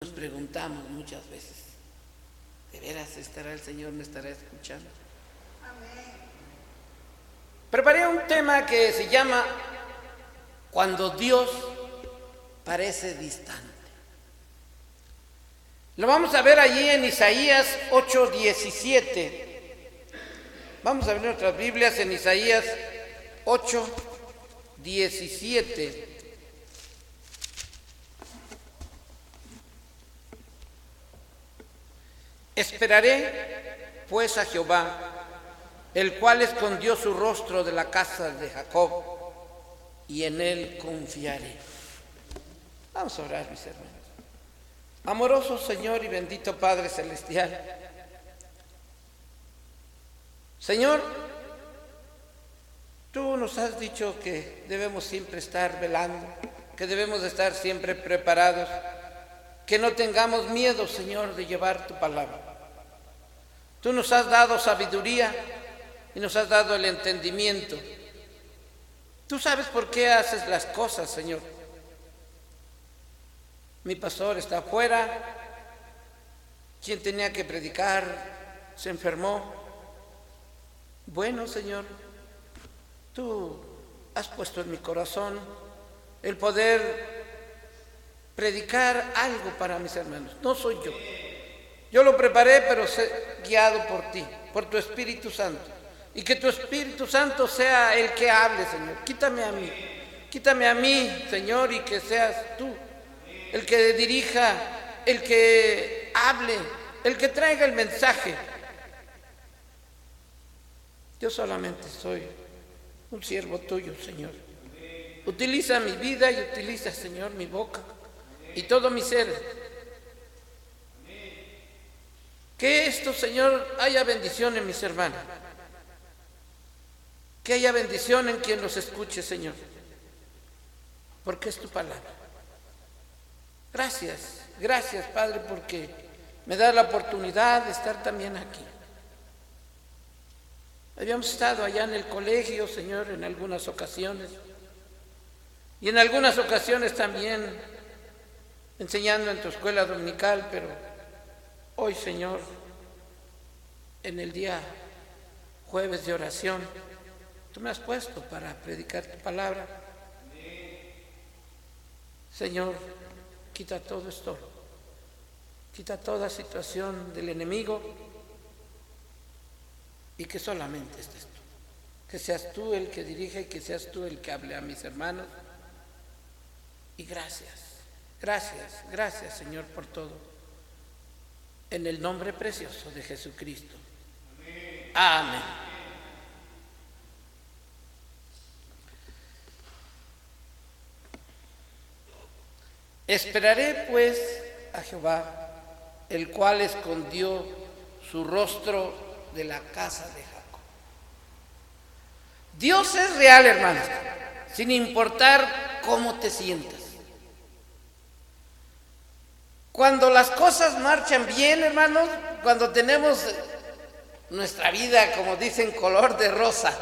Nos preguntamos muchas veces, ¿de veras estará el Señor, me estará escuchando? Amén. Preparé un tema que se llama Cuando Dios parece distante. Lo vamos a ver allí en Isaías 8:17. Vamos a ver nuestras Biblias en Isaías 8:17. Esperaré pues a Jehová, el cual escondió su rostro de la casa de Jacob, y en él confiaré. Vamos a orar, mis hermanos. Amoroso Señor y bendito Padre Celestial, Señor, tú nos has dicho que debemos siempre estar velando, que debemos estar siempre preparados, que no tengamos miedo, Señor, de llevar tu palabra. Tú nos has dado sabiduría y nos has dado el entendimiento. Tú sabes por qué haces las cosas, Señor. Mi pastor está afuera, quien tenía que predicar se enfermó. Bueno, Señor, tú has puesto en mi corazón el poder predicar algo para mis hermanos. No soy yo. Yo lo preparé, pero guiado por ti, por tu Espíritu Santo. Y que tu Espíritu Santo sea el que hable, Señor. Quítame a mí, Señor, y que seas tú el que dirija, el que hable, el que traiga el mensaje. Yo solamente soy un siervo tuyo, Señor. Utiliza mi vida y utiliza, Señor, mi boca y todo mi ser. Que esto, Señor, haya bendición en mis hermanos. Que haya bendición en quien los escuche, Señor. Porque es tu palabra. Gracias, gracias, Padre, porque me da la oportunidad de estar también aquí. Habíamos estado allá en el colegio, Señor, en algunas ocasiones. Y en algunas ocasiones también enseñando en tu escuela dominical, pero hoy, Señor, en el día jueves de oración, tú me has puesto para predicar tu palabra. Señor, quita todo esto, quita toda situación del enemigo y que solamente estés tú. Que seas tú el que dirija y que seas tú el que hable a mis hermanos. Y gracias, gracias, gracias, Señor, por todo. En el nombre precioso de Jesucristo. Amén. Esperaré pues a Jehová, el cual escondió su rostro de la casa de Jacob. Dios es real, hermanos, sin importar cómo te sientas. Cuando las cosas marchan bien, hermanos, cuando tenemos nuestra vida, como dicen, color de rosa,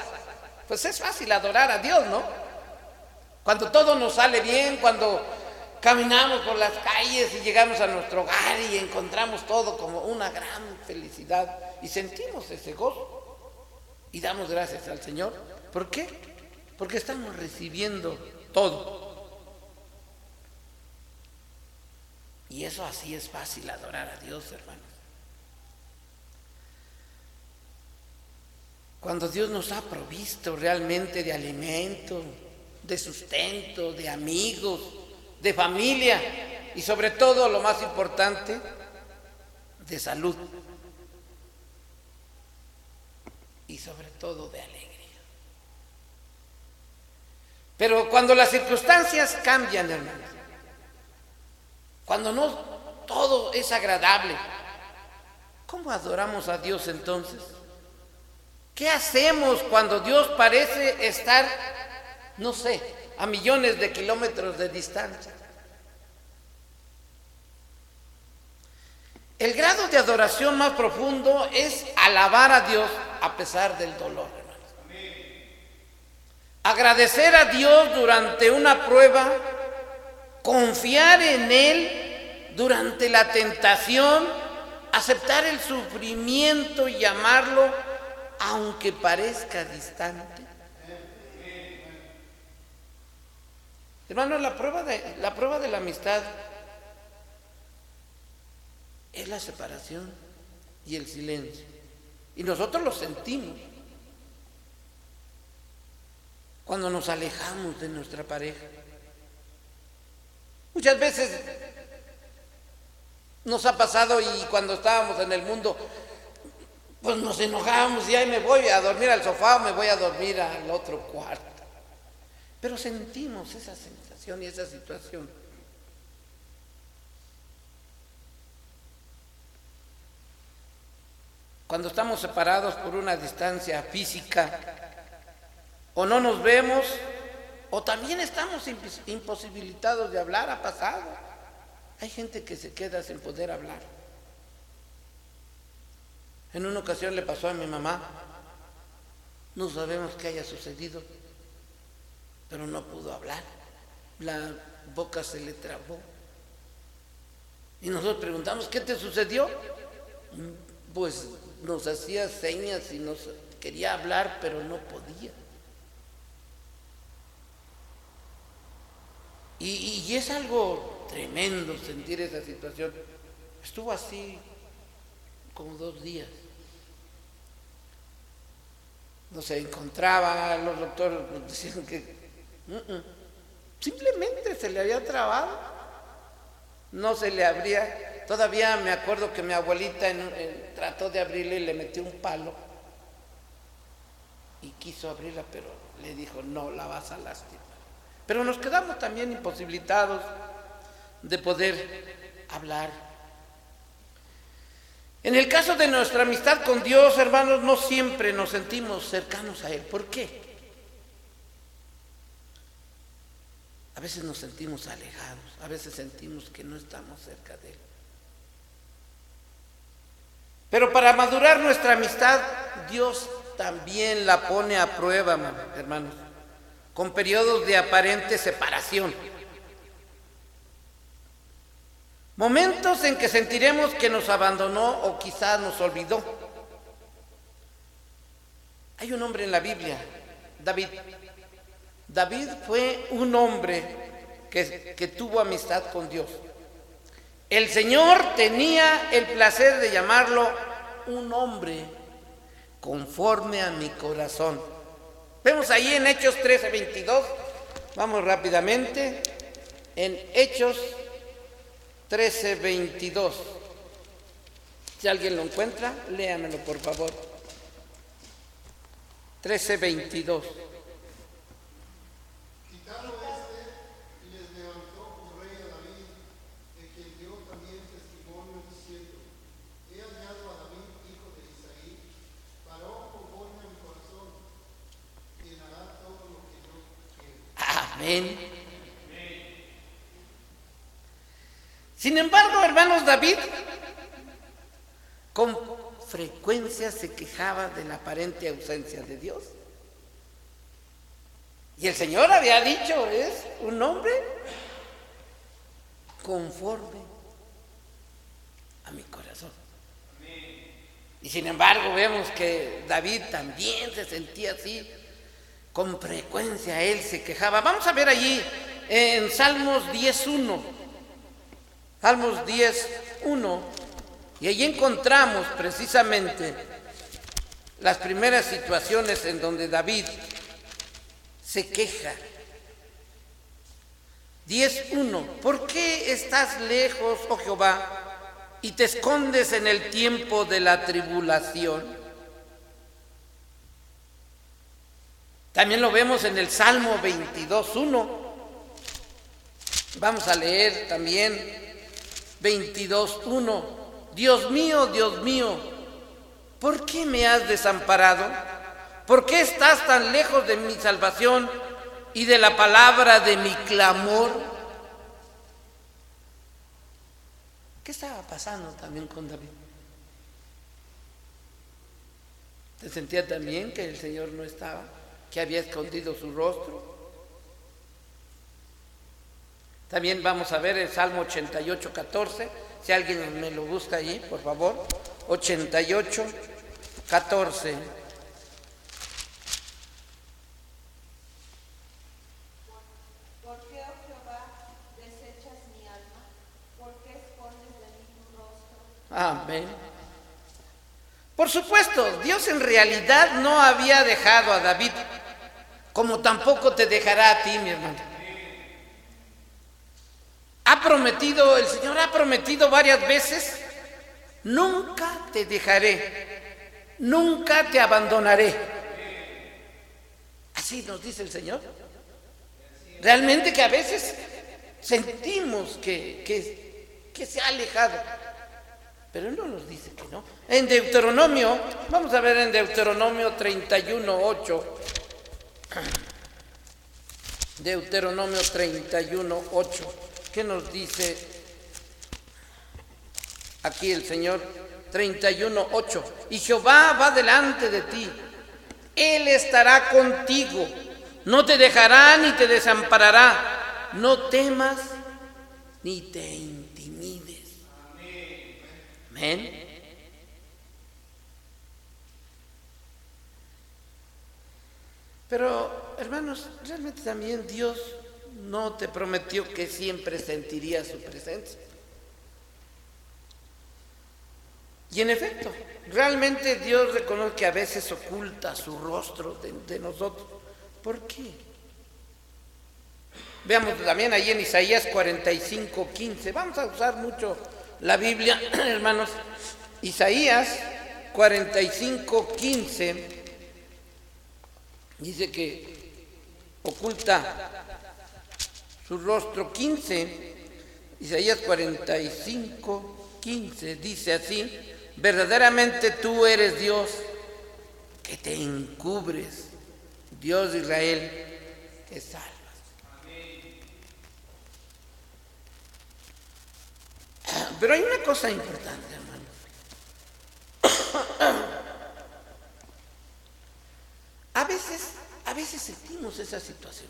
pues es fácil adorar a Dios, ¿no? Cuando todo nos sale bien, cuando caminamos por las calles y llegamos a nuestro hogar y encontramos todo como una gran felicidad y sentimos ese gozo y damos gracias al Señor. ¿Por qué? Porque estamos recibiendo todo. Y eso así es fácil adorar a Dios, hermanos. Cuando Dios nos ha provisto realmente de alimento, de sustento, de amigos, de familia y sobre todo, lo más importante, de salud y sobre todo de alegría. Pero cuando las circunstancias cambian, hermanos, cuando no todo es agradable, ¿cómo adoramos a Dios entonces? ¿Qué hacemos cuando Dios parece estar, no sé, a millones de kilómetros de distancia? El grado de adoración más profundo es alabar a Dios a pesar del dolor, hermanos. Agradecer a Dios durante una prueba, confiar en Él durante la tentación, aceptar el sufrimiento y amarlo aunque parezca distante. Hermanos, la prueba de la amistad es la separación y el silencio. Y nosotros lo sentimos cuando nos alejamos de nuestra pareja. Muchas veces nos ha pasado, y cuando estábamos en el mundo, pues nos enojábamos y ahí me voy a dormir al sofá o me voy a dormir al otro cuarto. Pero sentimos esa sensación y esa situación. Cuando estamos separados por una distancia física, o no nos vemos, o también estamos imposibilitados de hablar, ha pasado. Hay gente que se queda sin poder hablar. En una ocasión le pasó a mi mamá, no sabemos qué haya sucedido, pero no pudo hablar, la boca se le trabó. Y nosotros preguntamos, ¿qué te sucedió? Pues nos hacía señas y nos quería hablar, pero no podía. Y es algo tremendo sentir esa situación. Estuvo así como 2 días. No se encontraba, los doctores nos decían que simplemente se le había trabado, no se le abría. Todavía me acuerdo que mi abuelita trató de abrirle y le metió un palo y quiso abrirla, pero le dijo, no, la vas a lastimar. Pero nos quedamos también imposibilitados de poder hablar. En el caso de nuestra amistad con Dios, hermanos, no siempre nos sentimos cercanos a Él. ¿Por qué? A veces nos sentimos alejados, a veces sentimos que no estamos cerca de Él. Pero para madurar nuestra amistad, Dios también la pone a prueba, hermanos, con periodos de aparente separación. Momentos en que sentiremos que nos abandonó o quizás nos olvidó. Hay un hombre en la Biblia, David. David fue un hombre que tuvo amistad con Dios. El Señor tenía el placer de llamarlo un hombre conforme a mi corazón. Vemos ahí en Hechos 13:22. Vamos rápidamente. En Hechos 13:22. Si alguien lo encuentra, léamelo por favor. 13:22. Amén. Sin embargo, hermanos, David con frecuencia se quejaba de la aparente ausencia de Dios. Y el Señor había dicho, es un hombre conforme a mi corazón. Y sin embargo vemos que David también se sentía así. Con frecuencia él se quejaba. Vamos a ver allí en Salmos 10:1. Salmos 10:1. Y allí encontramos precisamente las primeras situaciones en donde David se queja. 10:1. ¿Por qué estás lejos, oh Jehová, y te escondes en el tiempo de la tribulación? También lo vemos en el Salmo 22:1. Vamos a leer también 22:1. Dios mío, ¿por qué me has desamparado? ¿Por qué estás tan lejos de mi salvación y de la palabra de mi clamor? ¿Qué estaba pasando también con David? ¿Se sentía también que el Señor no estaba? ¿Que había escondido su rostro? También vamos a ver el Salmo 88, 14. Si alguien me lo busca allí, por favor. 88, 14. ¿Por qué, oh Jehová, desechas mi alma? ¿Por qué escondes de mí tu rostro? Amén. Por supuesto, Dios en realidad no había dejado a David, como tampoco te dejará a ti, mi hermano. El Señor ha prometido varias veces: nunca te dejaré, nunca te abandonaré. Así nos dice el Señor. Realmente que a veces sentimos que se ha alejado, pero Él no nos dice que no. En Deuteronomio, vamos a ver en Deuteronomio 31, 8. Deuteronomio 31, 8. ¿Qué nos dice aquí el Señor? 31, 8. Y Jehová va delante de ti, Él estará contigo, no te dejará ni te desamparará. No temas ni te intimides. Amén. Pero, hermanos, realmente también Dios no te prometió que siempre sentirías su presencia. Y en efecto, realmente Dios reconoce que a veces oculta su rostro de nosotros. ¿Por qué? Veamos también ahí en Isaías 45, 15. Vamos a usar mucho la Biblia, hermanos. Isaías 45, 15 dice que oculta su rostro. 15, Isaías 45, 15 dice así: verdaderamente tú eres Dios que te encubres, Dios de Israel que salvas. Pero hay una cosa importante, hermano. A veces sentimos esa situación.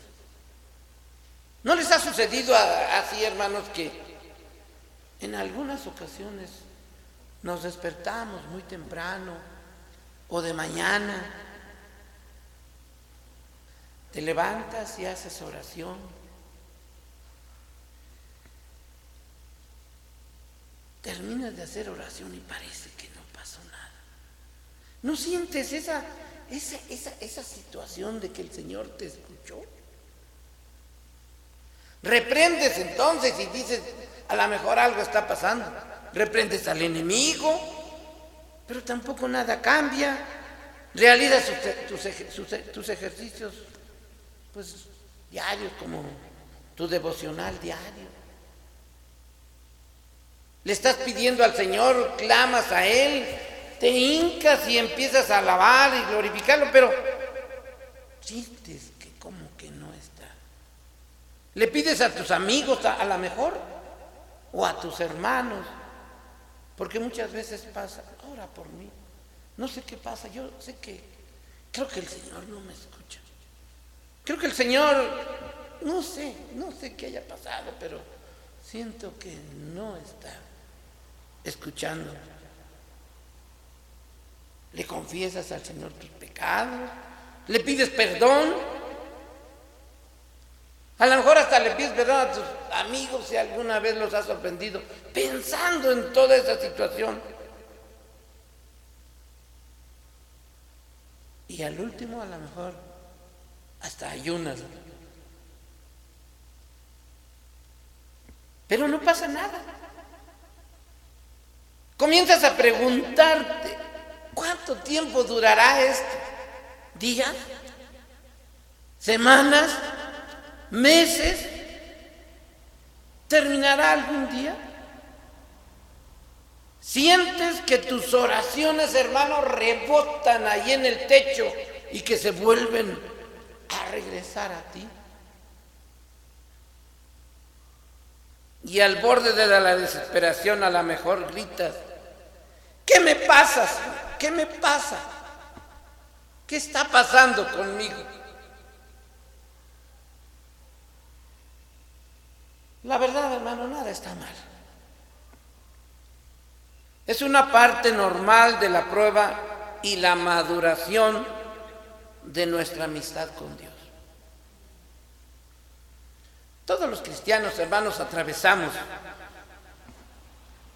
¿No les ha sucedido así, hermanos, que en algunas ocasiones nos despertamos muy temprano o de mañana, te levantas y haces oración, terminas de hacer oración y parece que no pasó nada? ¿No sientes esa situación de que el Señor te escuchó? Reprendes entonces y dices: a lo mejor algo está pasando. Reprendes al enemigo, pero tampoco nada cambia. Realizas tus ejercicios pues diarios, como tu devocional diario. Le estás pidiendo al Señor, clamas a Él, te hincas y empiezas a alabar y glorificarlo, pero sientes que como que no está. Le pides a tus amigos a lo mejor, o a tus hermanos, porque muchas veces pasa: ora por mí. No sé qué pasa, yo sé que creo que el Señor no me escucha. Creo que el Señor, no sé qué haya pasado, pero siento que no está escuchando. Le confiesas al Señor tus pecados, le pides perdón. A lo mejor hasta le pides perdón a tus amigos si alguna vez los has ofendido, pensando en toda esa situación. Y al último, a lo mejor hasta ayunas. Pero no pasa nada. Comienzas a preguntarte: ¿cuánto tiempo durará esto? ¿Días? ¿Semanas? ¿Meses? ¿Terminará algún día? Sientes que tus oraciones, hermano, rebotan ahí en el techo y que se vuelven a regresar a ti. Y al borde de la desesperación, a lo mejor gritas: ¿qué me pasa, Señor? ¿Qué me pasa? ¿Qué está pasando conmigo? La verdad, hermano, nada está mal. Es una parte normal de la prueba y la maduración de nuestra amistad con Dios. Todos los cristianos, hermanos, atravesamos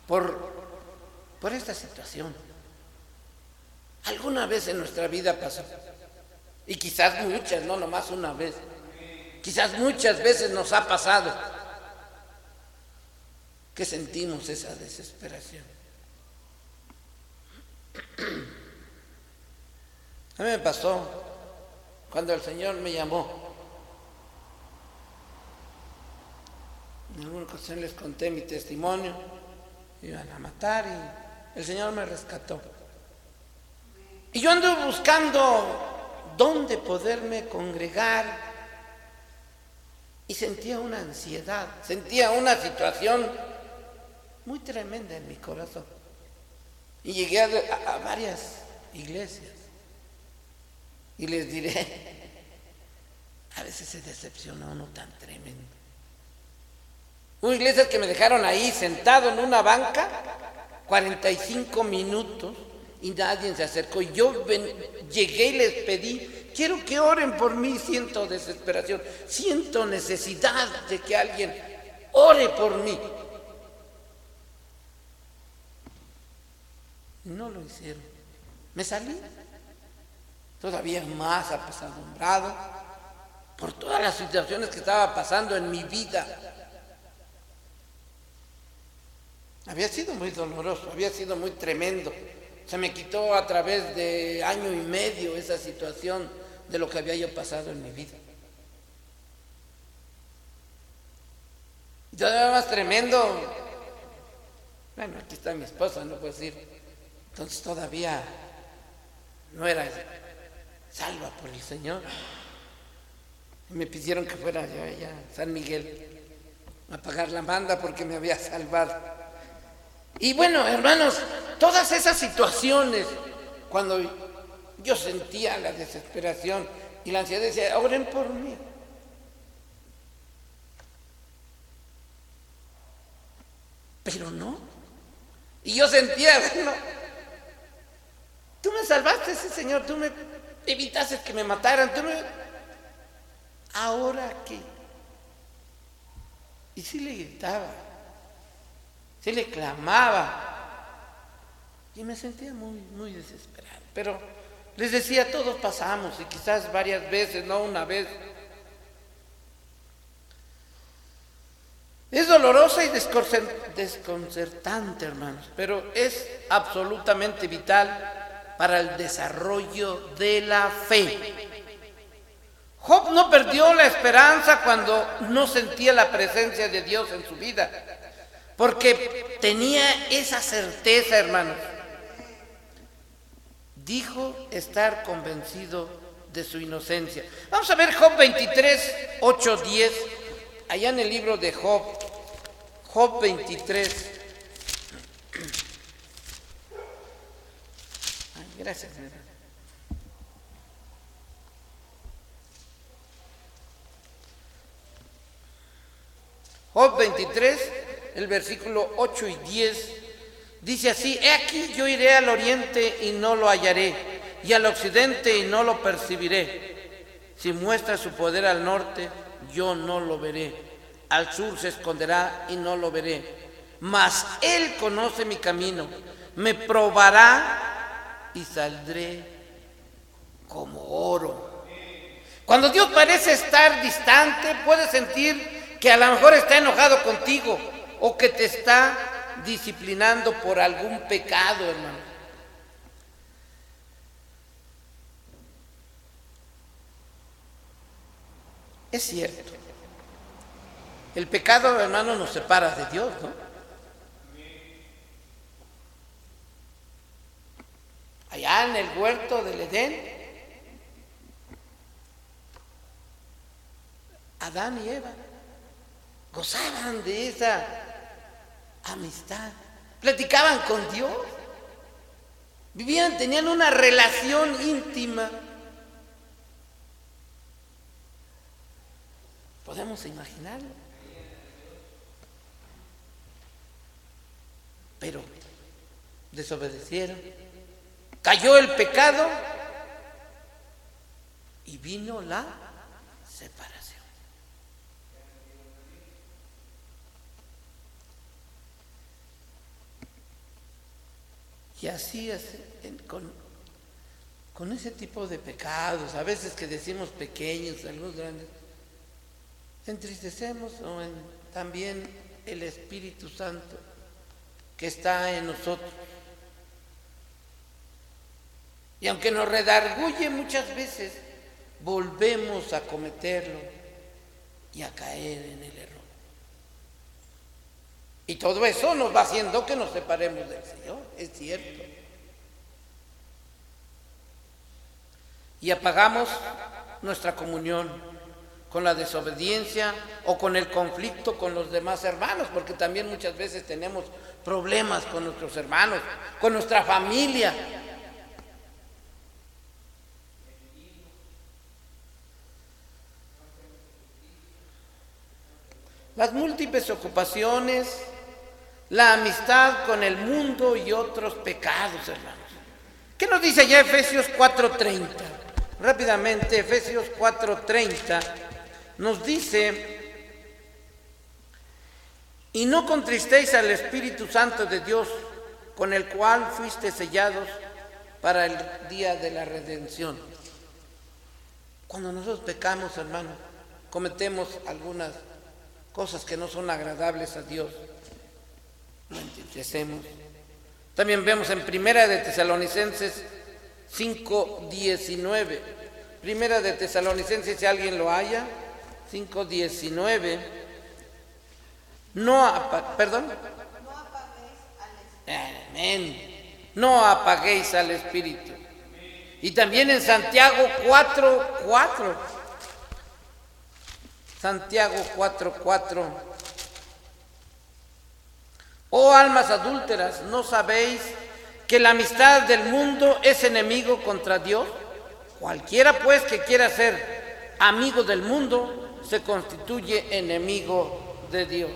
por esta situación. Alguna vez en nuestra vida pasó. Y quizás muchas, no nomás una vez. Quizás muchas veces nos ha pasado que sentimos esa desesperación. A mí me pasó cuando el Señor me llamó. En alguna ocasión les conté mi testimonio. Me iban a matar y el Señor me rescató. Y yo ando buscando dónde poderme congregar. Y sentía una ansiedad, sentía una situación muy tremenda en mi corazón. Y llegué a varias iglesias. Y les diré, a veces se decepciona uno tan tremendo. Hubo iglesias que me dejaron ahí sentado en una banca 45 minutos y nadie se acercó. Y yo llegué y les pedí, quiero que oren por mí, siento desesperación, siento necesidad de que alguien ore por mí. Y no lo hicieron. Me salí todavía más apesadumbrado por todas las situaciones que estaba pasando en mi vida. Había sido muy doloroso, había sido muy tremendo. Se me quitó a través de año y medio esa situación de lo que había yo pasado en mi vida. Y todavía más tremendo, bueno, aquí está mi esposa, no puedo decir, entonces todavía no era salva por el Señor. Y me pidieron que fuera yo allá a San Miguel a pagar la manda porque me había salvado. Y bueno, hermanos, todas esas situaciones, cuando yo sentía la desesperación y la ansiedad, decía, oren por mí. Pero no. Y yo sentía, bueno, tú me salvaste, sí, Señor, tú me evitaste que me mataran, ¿ahora qué? Y sí le gritaba, sí le clamaba, y me sentía muy, muy desesperado. Pero les decía, todos pasamos, y quizás varias veces, no una vez. Es dolorosa y desconcertante, hermanos, pero es absolutamente vital para el desarrollo de la fe. Job no perdió la esperanza cuando no sentía la presencia de Dios en su vida, porque tenía esa certeza, hermanos. Dijo estar convencido de su inocencia. Vamos a ver Job 23, 8, 10, allá en el libro de Job, Job 23. Ay, gracias, hermano. Job 23, el versículo 8 y 10, dice así: he aquí, yo iré al oriente y no lo hallaré, y al occidente y no lo percibiré. Si muestra su poder al norte, yo no lo veré. Al sur se esconderá y no lo veré. Mas él conoce mi camino, me probará y saldré como oro. Cuando Dios parece estar distante, puedes sentir que a lo mejor está enojado contigo o que te está disciplinando por algún pecado, hermano. Es cierto. El pecado, hermano, nos separa de Dios, ¿no? Allá en el huerto del Edén, Adán y Eva gozaban de esa amistad, platicaban con Dios, vivían, tenían una relación íntima. ¿Podemos imaginarlo? pero desobedecieron. Cayó el pecado y vino la separación. Y así es con ese tipo de pecados, a veces que decimos pequeños, algunos grandes, entristecemos también el Espíritu Santo que está en nosotros. Y aunque nos redarguye muchas veces, volvemos a cometerlo y a caer en el error. Y todo eso nos va haciendo que nos separemos del Señor, es cierto. Y apagamos nuestra comunión con la desobediencia o con el conflicto con los demás hermanos, porque también muchas veces tenemos problemas con nuestros hermanos, con nuestra familia. Las múltiples ocupaciones, la amistad con el mundo y otros pecados, hermanos. ¿Qué nos dice ya Efesios 4:30? Rápidamente, Efesios 4:30 nos dice: y no contristéis al Espíritu Santo de Dios, con el cual fuiste sellados para el día de la redención. Cuando nosotros pecamos, hermanos, cometemos algunas cosas que no son agradables a Dios, lo entristecemos. También vemos en Primera de Tesalonicenses 5:19. Primera de Tesalonicenses, si alguien lo haya, 5:19. No apaguéis al Espíritu. Y también en Santiago 4:4. Santiago 4:4. Oh almas adúlteras, ¿no sabéis que la amistad del mundo es enemigo contra Dios? Cualquiera pues que quiera ser amigo del mundo se constituye enemigo de Dios.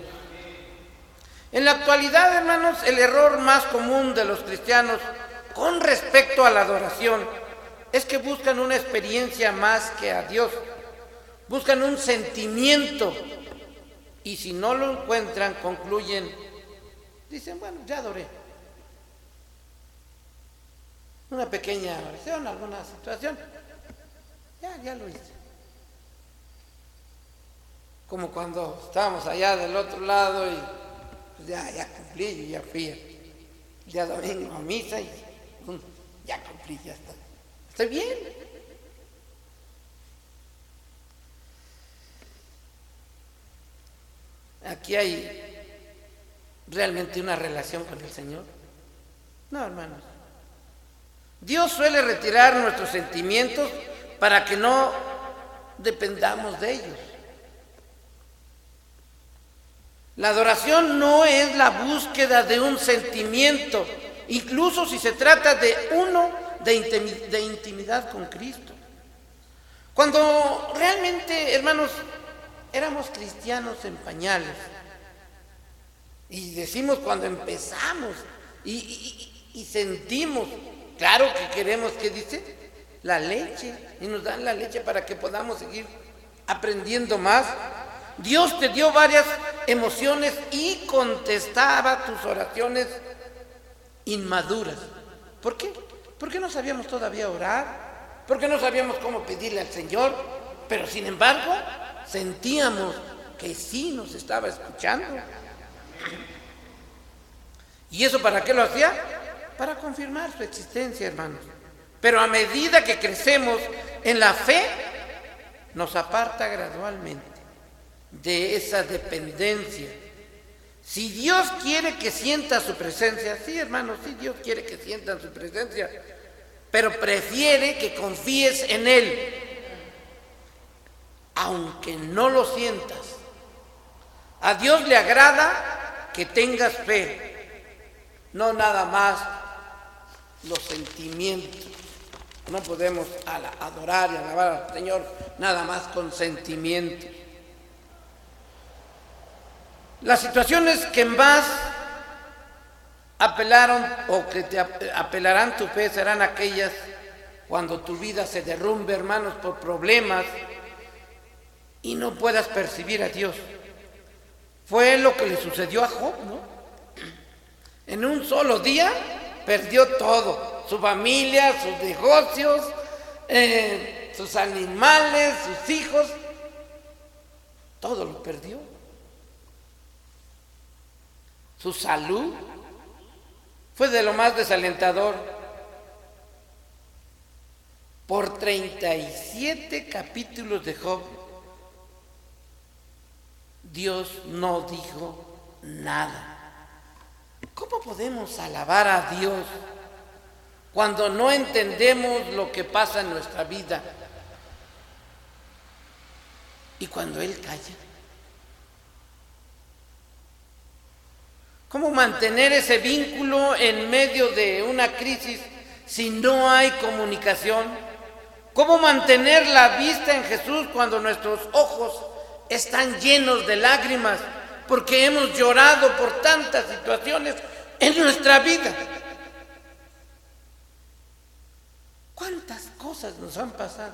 En la actualidad, hermanos, el error más común de los cristianos con respecto a la adoración es que buscan una experiencia más que a Dios. Buscan un sentimiento y si no lo encuentran, concluyen, dicen, bueno, ya adoré. Una pequeña oración, alguna situación, ya lo hice. Como cuando estábamos allá del otro lado y pues ya cumplí, yo ya fui el día domingo a misa y ya cumplí, ya está. Estoy bien. Aquí hay realmente una relación con el Señor. No, hermanos. Dios suele retirar nuestros sentimientos para que no dependamos de ellos. La adoración no es la búsqueda de un sentimiento, incluso si se trata de uno de intimidad con Cristo. Cuando realmente, hermanos, éramos cristianos en pañales, y decimos cuando empezamos y sentimos, claro que queremos, ¿qué dice? La leche, y nos dan la leche para que podamos seguir aprendiendo más. Dios te dio varias emociones y contestaba tus oraciones inmaduras. ¿Por qué? Porque no sabíamos todavía orar, porque no sabíamos cómo pedirle al Señor, pero sin embargo sentíamos que sí nos estaba escuchando. ¿Y eso para qué lo hacía? Para confirmar su existencia, hermanos. Pero a medida que crecemos en la fe, nos aparta gradualmente de esa dependencia. Si Dios quiere que sienta su presencia, sí, hermanos, sí, Dios quiere que sientan su presencia, pero prefiere que confíes en Él, aunque no lo sientas. A Dios le agrada que tengas fe, no nada más los sentimientos. No podemos adorar y alabar al Señor nada más con sentimientos. Las situaciones que más apelaron o que te apelarán tu fe serán aquellas cuando tu vida se derrumbe, hermanos, por problemas y no puedas percibir a Dios. Fue lo que le sucedió a Job, ¿no? En un solo día perdió todo, su familia, sus negocios, sus animales, sus hijos, todo lo perdió. Su salud fue de lo más desalentador. Por 37 capítulos de Job, Dios no dijo nada. ¿Cómo podemos alabar a Dios cuando no entendemos lo que pasa en nuestra vida y cuando Él calla? ¿Cómo mantener ese vínculo en medio de una crisis si no hay comunicación? ¿Cómo mantener la vista en Jesús cuando nuestros ojos están llenos de lágrimas porque hemos llorado por tantas situaciones en nuestra vida? ¿Cuántas cosas nos han pasado?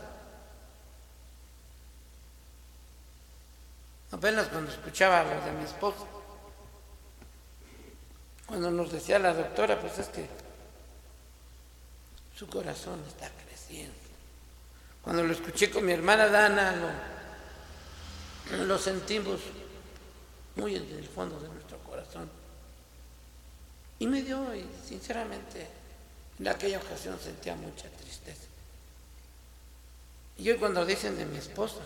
Apenas cuando escuchaba lo de mi esposa, cuando nos decía la doctora, pues es que su corazón está creciendo. Cuando lo escuché con mi hermana Dana, lo sentimos muy en el fondo de nuestro corazón. Y me dio, y sinceramente, en aquella ocasión sentía mucha tristeza. Y hoy cuando dicen de mi esposa,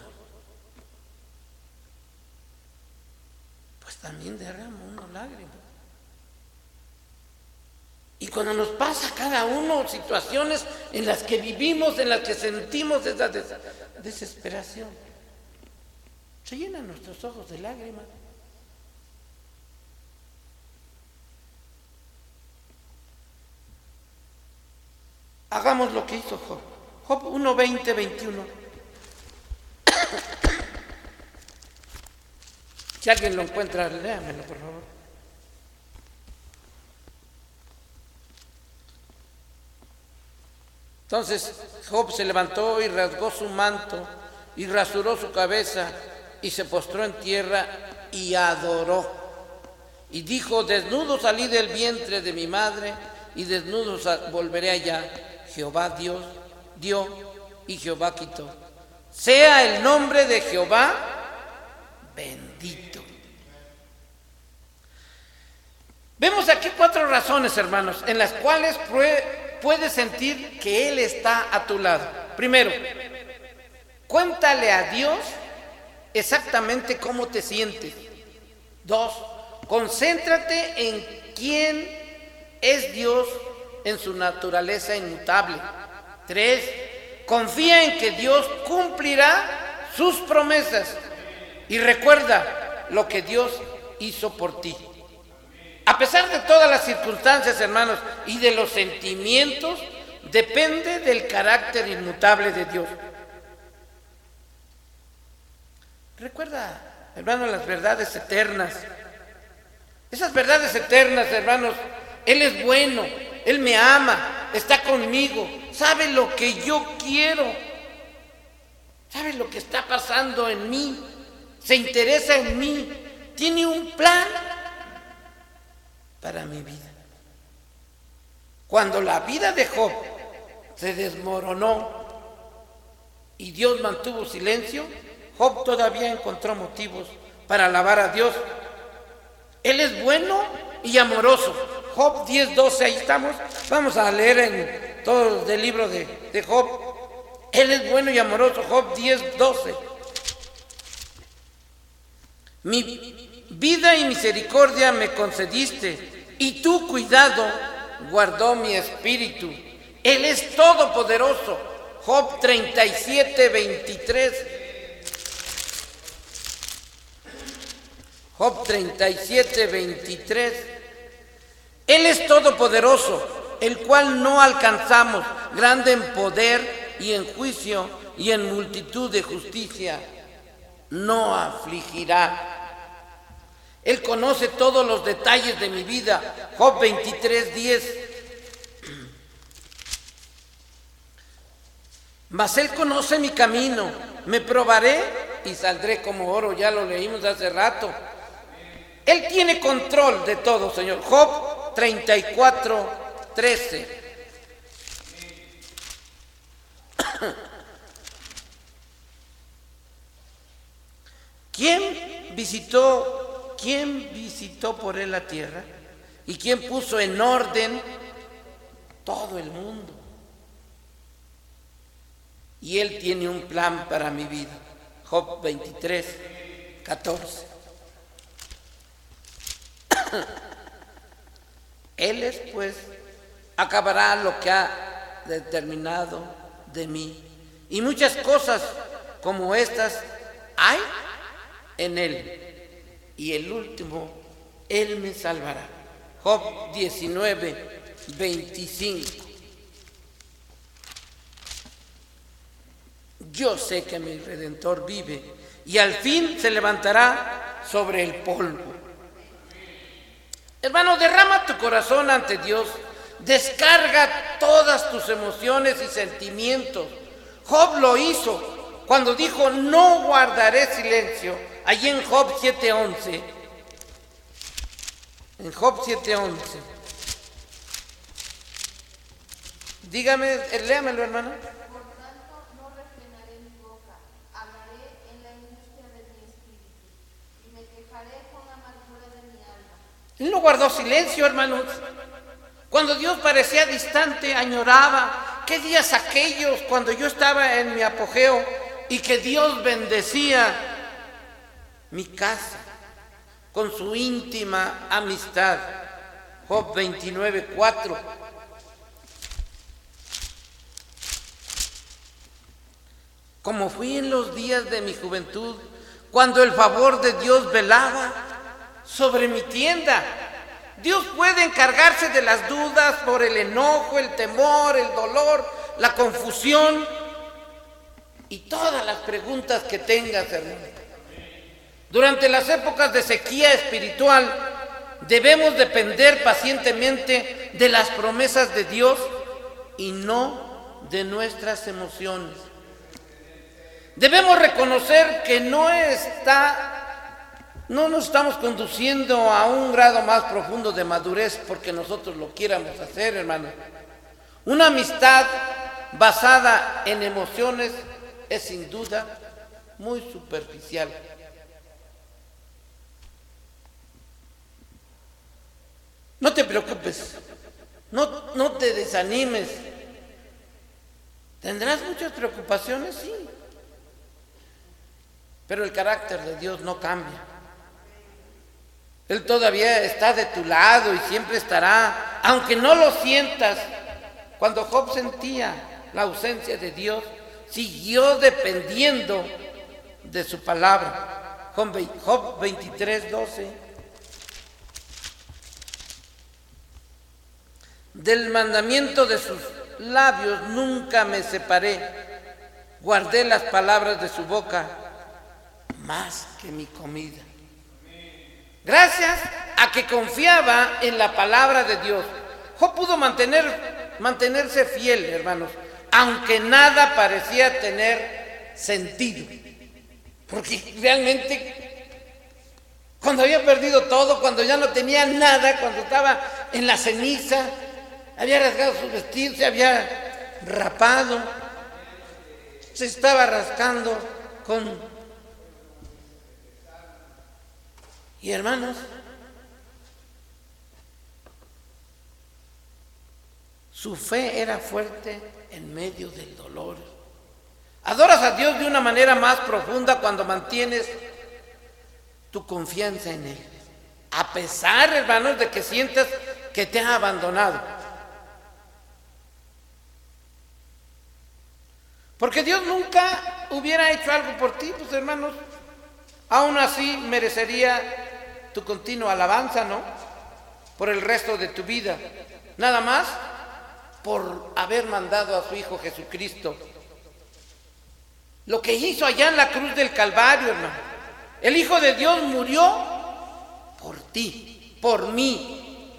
pues también derramo una lágrima. Y cuando nos pasa a cada uno situaciones en las que vivimos, en las que sentimos esa desesperación, se llenan nuestros ojos de lágrimas. Hagamos lo que hizo Job. Job 1:20, 21. Si alguien lo encuentra, léamelo, por favor. Entonces Job se levantó y rasgó su manto y rasuró su cabeza y se postró en tierra y adoró. Y dijo: desnudo salí del vientre de mi madre y desnudo volveré allá. Jehová Dios dio y Jehová quitó. Sea el nombre de Jehová bendito. Vemos aquí 4 razones, hermanos, en las cuales puedes sentir que Él está a tu lado. Primero, cuéntale a Dios exactamente cómo te sientes. 2, concéntrate en quién es Dios en su naturaleza inmutable. 3, confía en que Dios cumplirá sus promesas. Y recuerda lo que Dios hizo por ti. A pesar de todas las circunstancias, hermanos, y de los sentimientos, depende del carácter inmutable de Dios. Recuerda, hermanos, las verdades eternas. Esas verdades eternas, hermanos, Él es bueno, Él me ama, está conmigo, sabe lo que yo quiero, sabe lo que está pasando en mí, se interesa en mí, tiene un plan para mi vida. Cuando la vida de Job se desmoronó y Dios mantuvo silencio, Job todavía encontró motivos para alabar a Dios. Él es bueno y amoroso. Job 10:12, ahí estamos. Vamos a leer en todo el libro de Job. Él es bueno y amoroso. Job 10:12. Mi vida y misericordia me concediste, y tu cuidado guardó mi espíritu. Él es todopoderoso. Job 37:23. Job 37:23. Él es todopoderoso, el cual no alcanzamos, grande en poder y en juicio y en multitud de justicia, no afligirá. Él conoce todos los detalles de mi vida. Job 23:10. Mas Él conoce mi camino, me probaré y saldré como oro. Ya lo leímos hace rato. Él tiene control de todo, Señor. Job 34:13. ¿Quién visitó por Él la tierra? ¿Y quién puso en orden todo el mundo? Y Él tiene un plan para mi vida. Job 23:14. Él después acabará lo que ha determinado de mí. Y muchas cosas como estas hay en Él. Y el último, Él me salvará. Job 19:25. Yo sé que mi Redentor vive y al fin se levantará sobre el polvo. Hermano, derrama tu corazón ante Dios. Descarga todas tus emociones y sentimientos. Job lo hizo cuando dijo: no guardaré silencio. Allí en Job 7:11. En Job 7:11. Dígame, léamelo, hermano. Él no guardó silencio, hermanos. Cuando Dios parecía distante, añoraba. ¿Qué días aquellos cuando yo estaba en mi apogeo y que Dios bendecía mi casa con su íntima amistad? Job 29:4. Como fui en los días de mi juventud, cuando el favor de Dios velaba sobre mi tienda. Dios puede encargarse de las dudas por el enojo, el temor, el dolor, la confusión y todas las preguntas que tengas, hermano. Durante las épocas de sequía espiritual, debemos depender pacientemente de las promesas de Dios y no de nuestras emociones. Debemos reconocer que no nos estamos conduciendo a un grado más profundo de madurez porque nosotros lo quieramos hacer, hermano. Una amistad basada en emociones es sin duda muy superficial. No te preocupes, no te desanimes. ¿Tendrás muchas preocupaciones? Sí. Pero el carácter de Dios no cambia. Él todavía está de tu lado y siempre estará, aunque no lo sientas. Cuando Job sentía la ausencia de Dios, siguió dependiendo de su palabra. Job 23:12. Del mandamiento de sus labios nunca me separé. Guardé las palabras de su boca más que mi comida. Gracias a que confiaba en la palabra de Dios, Job pudo mantenerse fiel, hermanos, aunque nada parecía tener sentido. Porque realmente, cuando había perdido todo, cuando ya no tenía nada, cuando estaba en la ceniza, había rasgado su vestido, se había rapado, se estaba rascando con... Y hermanos, su fe era fuerte en medio del dolor. Adoras a Dios de una manera más profunda cuando mantienes tu confianza en Él, a pesar, hermanos, de que sientas que te ha abandonado. Porque Dios nunca hubiera hecho algo por ti, pues, hermanos. Aún así merecería tu continua alabanza, ¿no? Por el resto de tu vida. Nada más por haber mandado a su Hijo Jesucristo. Lo que hizo allá en la cruz del Calvario, hermano. El Hijo de Dios murió ti, por mí.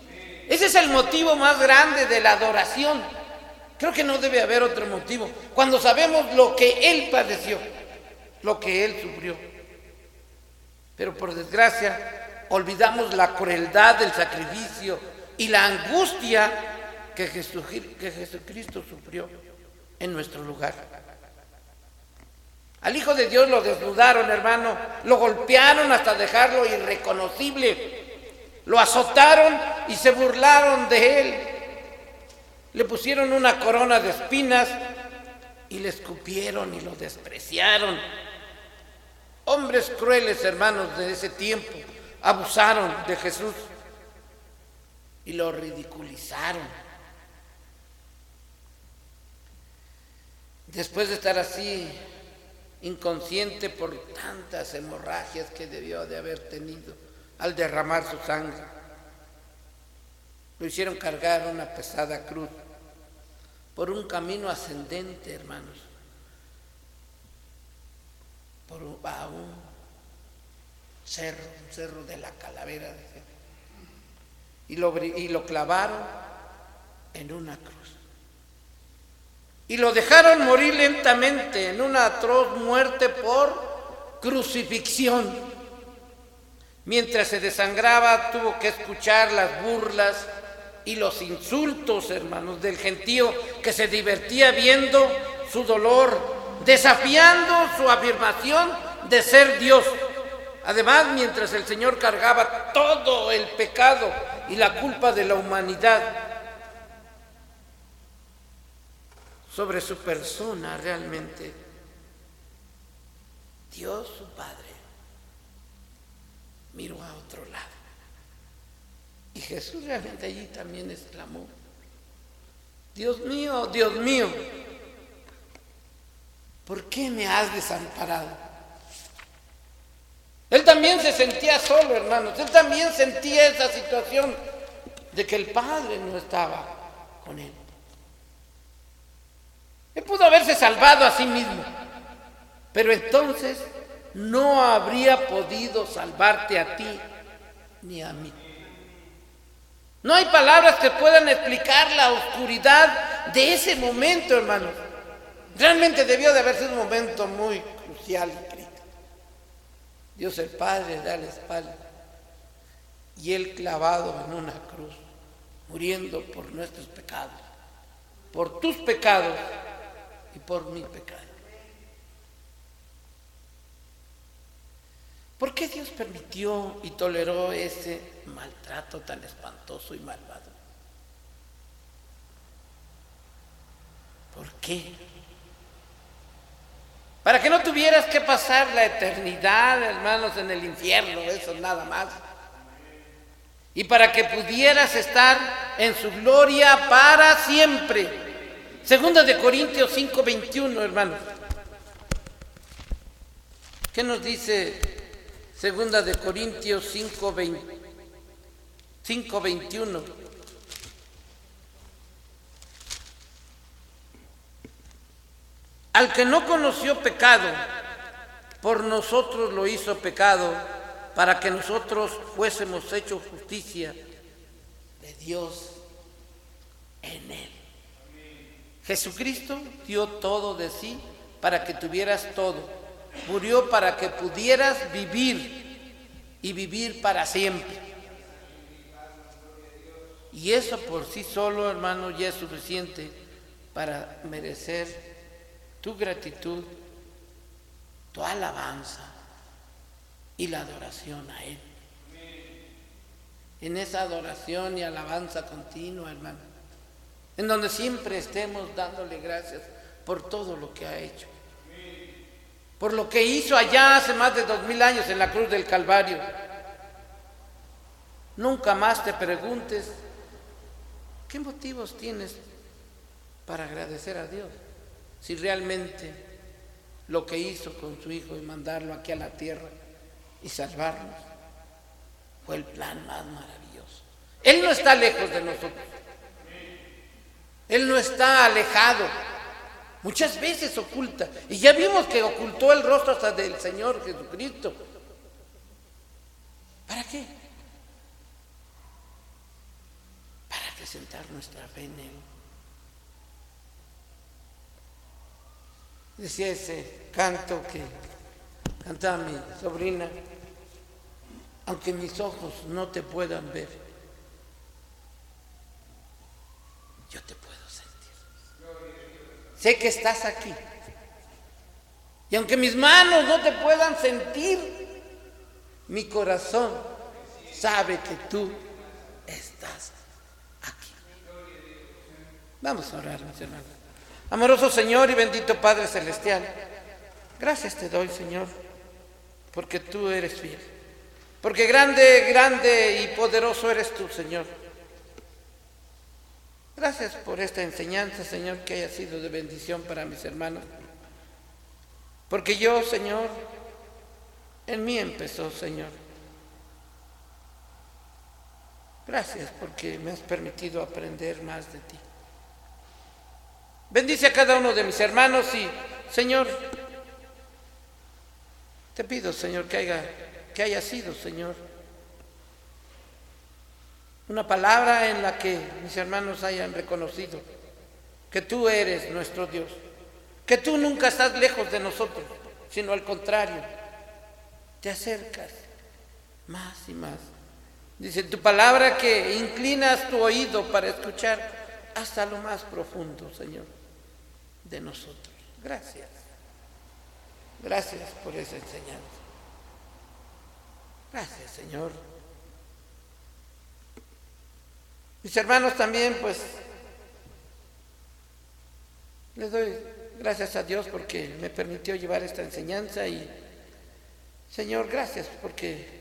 Ese es el motivo más grande de la adoración. Creo que no debe haber otro motivo. Cuando sabemos lo que Él padeció, lo que Él sufrió. Pero por desgracia, olvidamos la crueldad del sacrificio y la angustia que Jesucristo sufrió en nuestro lugar. Al Hijo de Dios lo desnudaron, hermano, lo golpearon hasta dejarlo irreconocible, lo azotaron y se burlaron de Él, le pusieron una corona de espinas y le escupieron y lo despreciaron. Hombres crueles, hermanos, de ese tiempo abusaron de Jesús y lo ridiculizaron. Después de estar así, inconsciente por tantas hemorragias que debió de haber tenido al derramar su sangre, lo hicieron cargar una pesada cruz por un camino ascendente, hermanos, a un cerro de la Calavera, y lo clavaron en una cruz. Y lo dejaron morir lentamente en una atroz muerte por crucifixión. Mientras se desangraba, tuvo que escuchar las burlas y los insultos, hermanos, del gentío que se divertía viendo su dolor, desafiando su afirmación de ser Dios. Además, mientras el Señor cargaba todo el pecado y la culpa de la humanidad sobre su persona, realmente Dios su Padre miró a otro lado. Y Jesús realmente allí también exclamó: Dios mío, ¿por qué me has desamparado? Él también se sentía solo, hermanos. Él también sentía esa situación de que el Padre no estaba con él. Él pudo haberse salvado a sí mismo, pero entonces no habría podido salvarte a ti ni a mí. No hay palabras que puedan explicar la oscuridad de ese momento, hermanos. Realmente debió de haber sido un momento muy crucial y crítico. Dios el Padre da la espalda y Él clavado en una cruz, muriendo por nuestros pecados, por tus pecados y por mi pecado. ¿Por qué Dios permitió y toleró ese maltrato tan espantoso y malvado? ¿Por qué? Para que no tuvieras que pasar la eternidad, hermanos, en el infierno, eso nada más. Y para que pudieras estar en su gloria para siempre. Segunda de Corintios 5:21, hermanos. ¿Qué nos dice Segunda de Corintios 5:21? Al que no conoció pecado, por nosotros lo hizo pecado, para que nosotros fuésemos hechos justicia de Dios en él. Jesucristo dio todo de sí para que tuvieras todo. Murió para que pudieras vivir y vivir para siempre. Y eso por sí solo, hermano, ya es suficiente para merecer tu gratitud, tu alabanza y la adoración a Él. En esa adoración y alabanza continua, hermano, en donde siempre estemos dándole gracias por todo lo que ha hecho, por lo que hizo allá hace más de 2000 años en la cruz del Calvario. Nunca más te preguntes qué motivos tienes para agradecer a Dios, si realmente lo que hizo con su Hijo y mandarlo aquí a la tierra y salvarnos fue el plan más maravilloso. Él no está lejos de nosotros. Él no está alejado. Muchas veces oculta. Y ya vimos que ocultó el rostro hasta del Señor Jesucristo. ¿Para qué? acrecentar nuestra fe en Él. Decía ese canto que cantaba mi sobrina: aunque mis ojos no te puedan ver, yo te puedo sentir. Sé que estás aquí. Y aunque mis manos no te puedan sentir, mi corazón sabe que tú estás aquí. Vamos a orar, mis hermanos. Amoroso Señor y bendito Padre Celestial, gracias te doy, Señor, porque tú eres fiel. Porque grande, grande y poderoso eres tú, Señor. Gracias por esta enseñanza, Señor, que haya sido de bendición para mis hermanos. Porque yo, Señor, en mí empezó, Señor. Gracias porque me has permitido aprender más de ti. Bendice a cada uno de mis hermanos y, Señor, te pido, Señor, que haya sido, Señor, una palabra en la que mis hermanos hayan reconocido que tú eres nuestro Dios, que tú nunca estás lejos de nosotros, sino al contrario, te acercas más y más. Dice tu palabra que inclinas tu oído para escuchar hasta lo más profundo, Señor, de nosotros. Gracias. Gracias por esa enseñanza. Gracias, Señor. Mis hermanos también, pues, les doy gracias a Dios porque me permitió llevar esta enseñanza y, Señor, gracias porque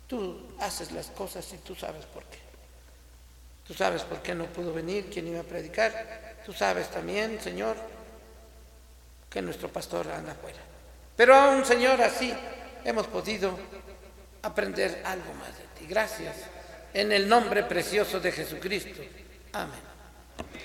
tú haces las cosas y tú sabes por qué. Tú sabes por qué no pudo venir, quién iba a predicar. Tú sabes también, Señor, que nuestro pastor anda afuera. Pero aún, Señor, así hemos podido aprender algo más de ti. Gracias. En el nombre precioso de Jesucristo. Amén.